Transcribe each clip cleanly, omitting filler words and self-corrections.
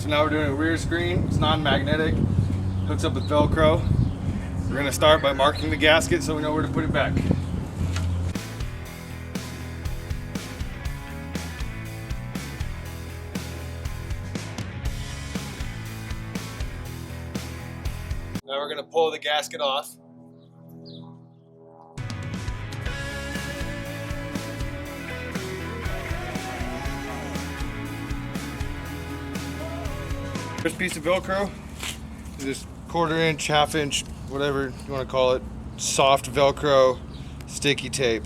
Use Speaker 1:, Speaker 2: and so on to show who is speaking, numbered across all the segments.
Speaker 1: so now we're doing a rear screen. It's non-magnetic, hooks up with Velcro. We're gonna start by marking the gasket so we know where to put it back. Now we're gonna pull the gasket off. First piece of Velcro is this 1/4 inch, 1/2 inch, whatever you want to call it, soft Velcro sticky tape.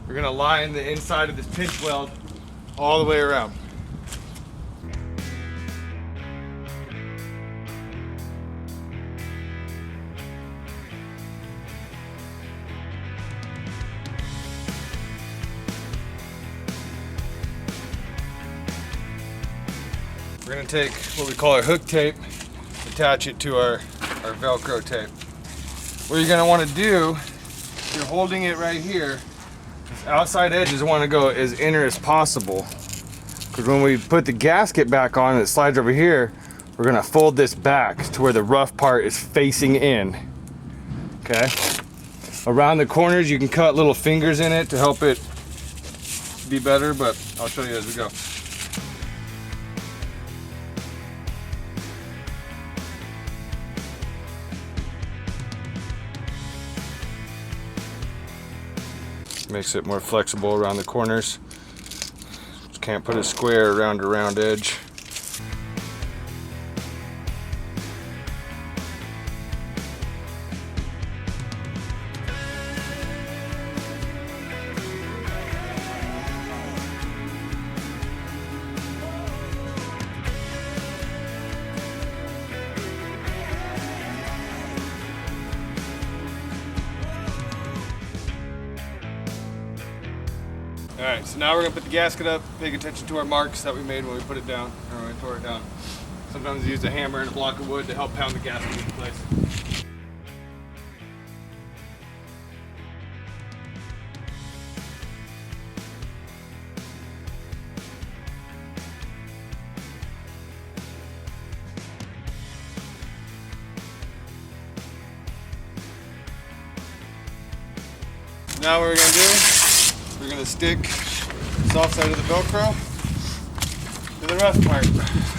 Speaker 1: We're gonna line the inside of this pinch weld all the way around. We're gonna take what we call our hook tape, attach it to our Velcro tape. What you're gonna wanna do, you're holding it right here, this outside edges wanna go as inner as possible. Because when we put the gasket back on and it slides over here, we're gonna fold this back to where the rough part is facing in, okay? Around the corners, you can cut little fingers in it to help it be better, but I'll show you as we go. Makes it more flexible around the corners. Just can't put it square around a round edge. Alright, so now we're going to put the gasket up, paying attention to our marks that we made when we put it down, or when we tore it down. Sometimes we use a hammer and a block of wood to help pound the gasket into place. Now what we're going to do, we're going to stick the soft side of the Velcro to the rough part.